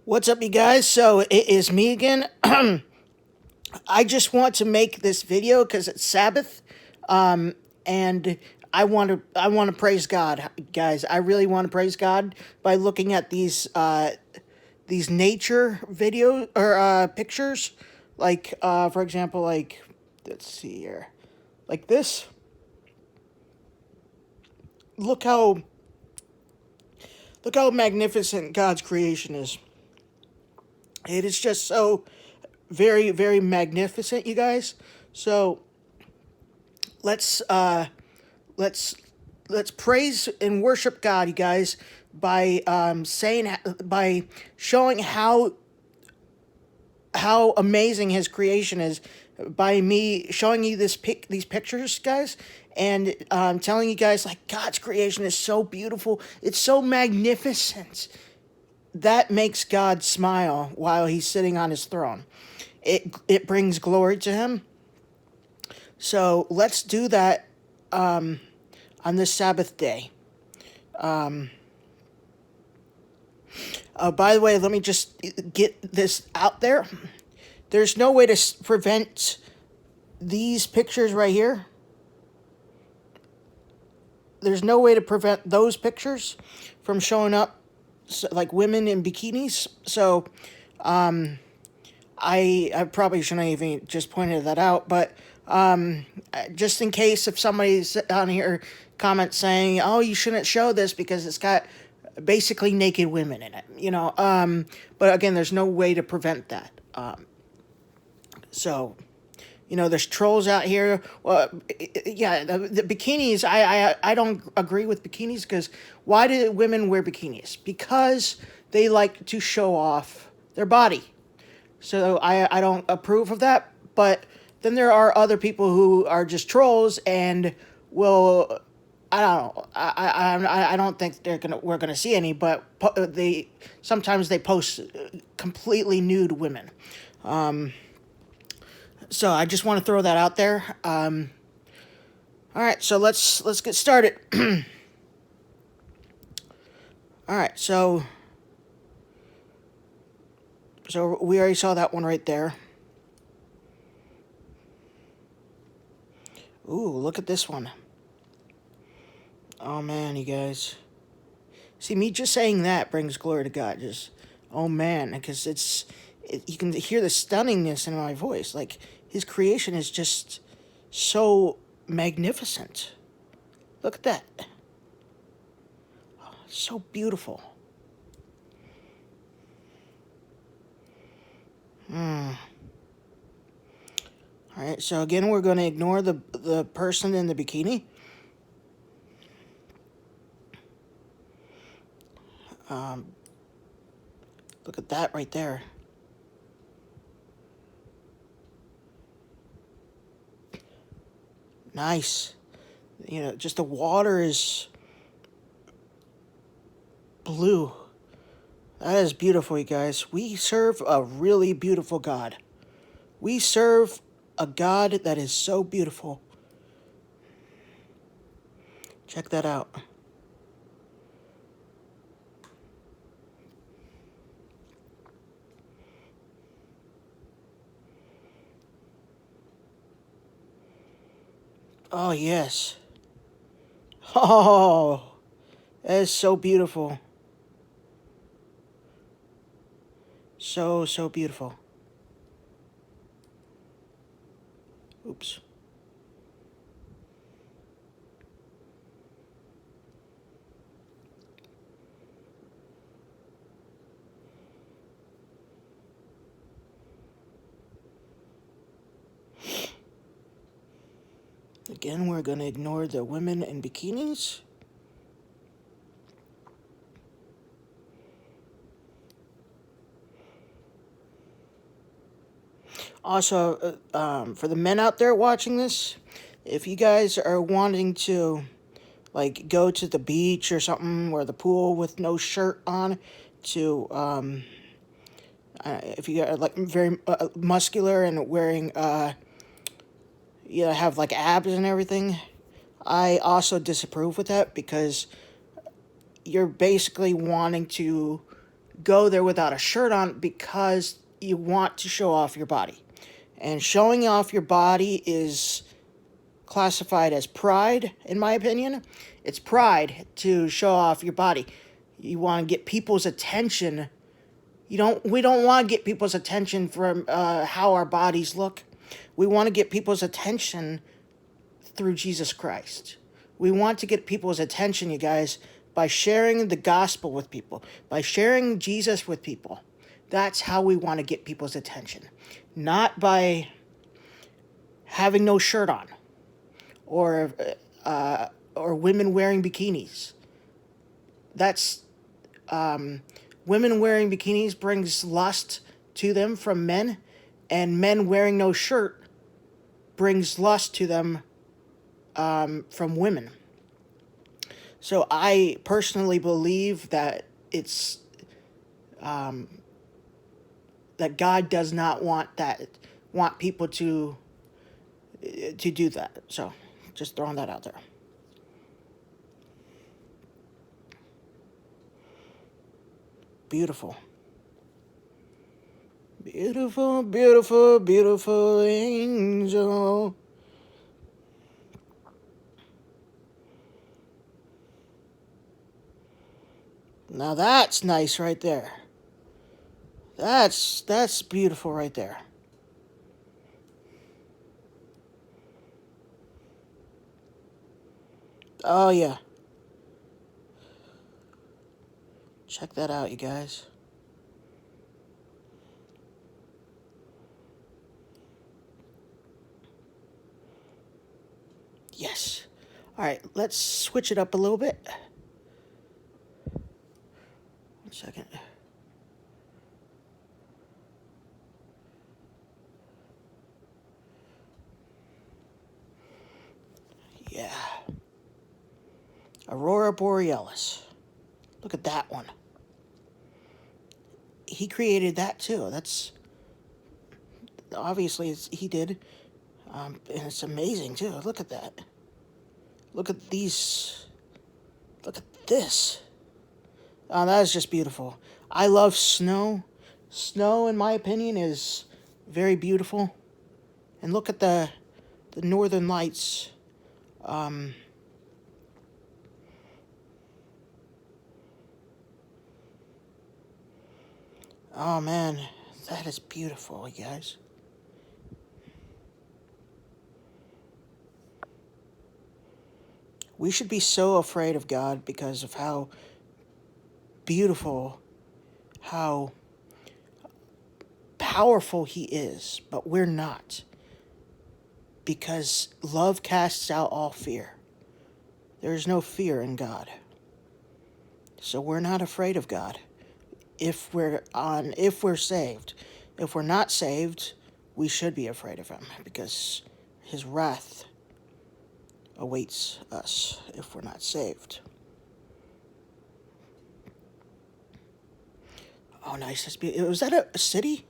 What's up, you guys? So it is me again. I just want to make this video because it's Sabbath, and I want to praise God, guys. I really want to praise God by looking at these nature video or pictures, like for example, like let's see here, like this. Look how look how magnificent God's creation is. It is just so very, very magnificent, you guys. So let's uh let's let's praise and worship God, you guys, by by showing how amazing His creation is, by me showing you these pictures, guys, and telling you guys like God's creation is so beautiful, it's so magnificent. That makes God smile while He's sitting on His throne. It brings glory to Him. So let's do that on this Sabbath day. By the way, let me just get this out there. There's no way to prevent these pictures right here. There's no way to prevent those pictures from showing up, like women in bikinis. So I probably shouldn't have even just pointed that out, but just in case if somebody's on here comment saying, "Oh, you shouldn't show this because it's got basically naked women in it," but again, there's no way to prevent that. So there's trolls out here. Well, yeah, the bikinis. I don't agree with bikinis because why do women wear bikinis? Because they like to show off their body. So I don't approve of that. But then there are other people who are just trolls and will. I don't know. I don't think we're gonna see any, but they sometimes they post completely nude women. So I just want to throw that out there. All right, so let's get started. All right, so we already saw that one right there. Ooh, look at this one. Oh man, you guys. See, me just saying that brings glory to God. Just, oh man, because you can hear the stunningness in my voice. Like, His creation is just so magnificent. Look at that. Oh, so beautiful. All right, so again, we're going to ignore the person in the bikini. Look at that right there. Nice. Just the water is blue. That is beautiful, you guys. We serve a really beautiful God. We serve a God that is so beautiful. Check that out. Oh, yes. Oh, that is so beautiful. So, so beautiful. Oops. Again, we're going to ignore the women in bikinis. Also, for the men out there watching this, if you guys are wanting to, like, go to the beach or something, or the pool with no shirt on, to, if you are, like, very muscular and wearing, have, like, abs and everything, I also disapprove with that because you're basically wanting to go there without a shirt on because you want to show off your body. And showing off your body is classified as pride, in my opinion. It's pride to show off your body. You want to get people's attention. We don't want to get people's attention from how our bodies look. We want to get people's attention through Jesus Christ. We want to get people's attention, you guys, by sharing the gospel with people, by sharing Jesus with people. That's how we want to get people's attention. Not by having no shirt on, or women wearing bikinis. That's women wearing bikinis brings lust to them from men, and men wearing no shirt brings lust to them from women. So I personally believe that it's that God does not want people to do that. So just throwing that out there. Beautiful. Beautiful, beautiful, beautiful angel. Now that's nice right there. That's beautiful right there. Oh yeah. Check that out, you guys. Yes. All right, let's switch it up a little bit. 1 second. Yeah. Aurora Borealis. Look at that one. He created that too. That's obviously he did. And it's amazing too. Look at that. Look at these. Look at this. Oh, that is just beautiful. I love snow. Snow, in my opinion, is very beautiful. And look at the northern lights. Oh man, that is beautiful, you guys. We should be so afraid of God because of how beautiful, how powerful He is, but we're not. Because love casts out all fear. There is no fear in God. So we're not afraid of God if we're saved. If we're not saved, we should be afraid of Him because His wrath awaits us if we're not saved. Oh, nice. That's beautiful. Was that a city?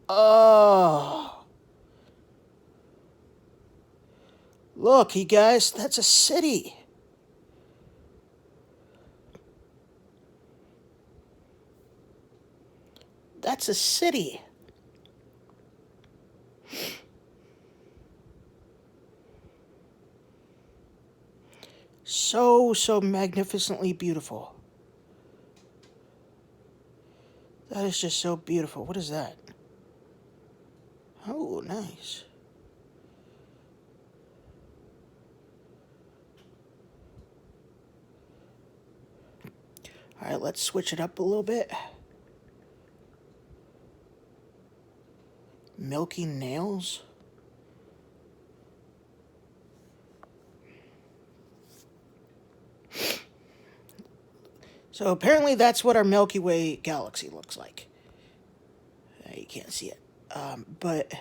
Oh. Look, you guys, that's a city. That's a city. So magnificently beautiful. That is just so beautiful. What is that? Oh, nice. All right, let's switch it up a little bit. Milky nails. So apparently that's what our Milky Way galaxy looks like. You can't see it, but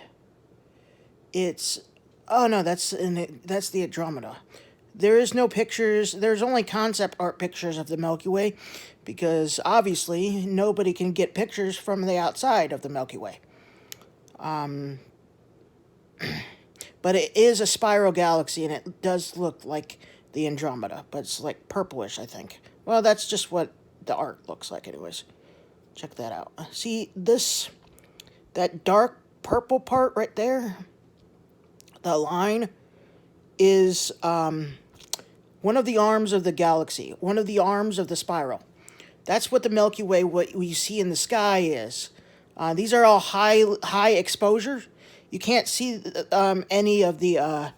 it's. Oh no, that's the Andromeda. There is no pictures. There's only concept art pictures of the Milky Way, because obviously nobody can get pictures from the outside of the Milky Way. But it is a spiral galaxy, and it does look like the Andromeda, but it's like purplish, I think. Well, that's just what the art looks like, anyways. Check that out. See this, that dark purple part right there? The line is one of the arms of the galaxy, one of the arms of the spiral. That's what the Milky Way, what you see in the sky, is. These are all high exposure. You can't see any of the.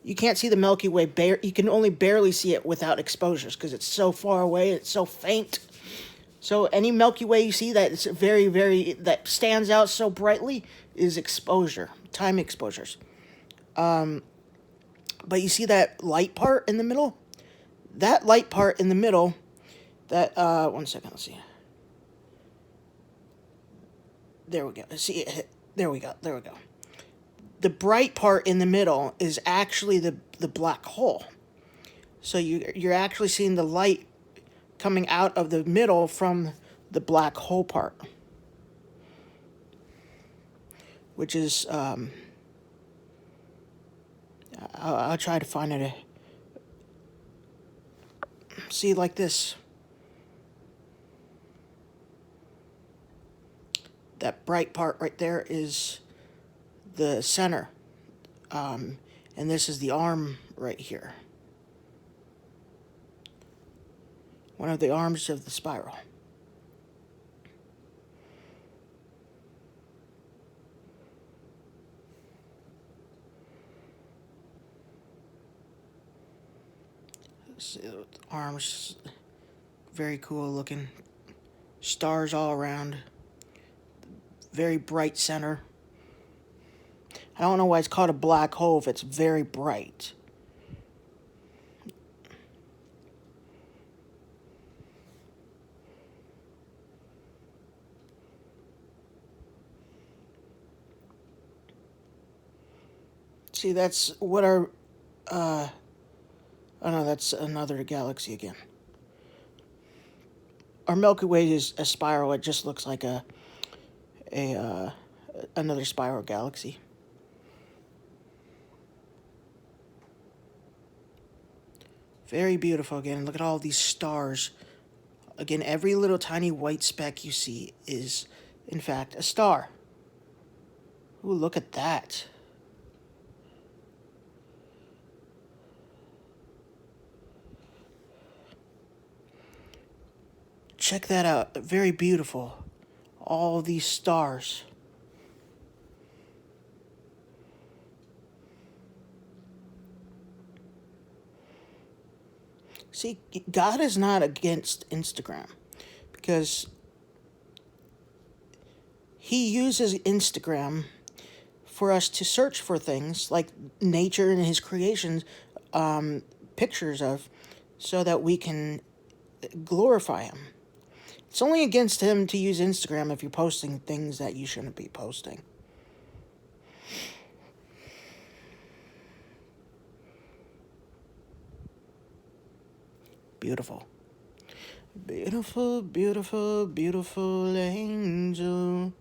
You can't see the Milky Way. You can only barely see it without exposures because it's so far away. It's so faint. So any Milky Way you see that is that stands out so brightly is exposure, time exposures. But you see that light part in the middle? That light part in the middle, that, one second, let's see. There we go. See, there we go. The bright part in the middle is actually the black hole. So you're actually seeing the light coming out of the middle from the black hole part, which is, I'll try to find it. See, like this. That bright part right there is the center. And this is the arm right here. One of the arms of the spiral. See, the arms, very cool looking. Stars all around. Very bright center. I don't know why it's called a black hole if it's very bright. See, that's what our, oh no, that's another galaxy again. Our Milky Way is a spiral. It just looks like another spiral galaxy. Very beautiful again. Look at all these stars. Again, every little tiny white speck you see is, in fact, a star. Ooh, look at that. Check that out. Very beautiful. All these stars. See, God is not against Instagram because He uses Instagram for us to search for things like nature and His creations, pictures of, so that we can glorify Him. It's only against Him to use Instagram if you're posting things that you shouldn't be posting. Beautiful. Beautiful, beautiful, beautiful angel.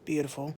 Beautiful.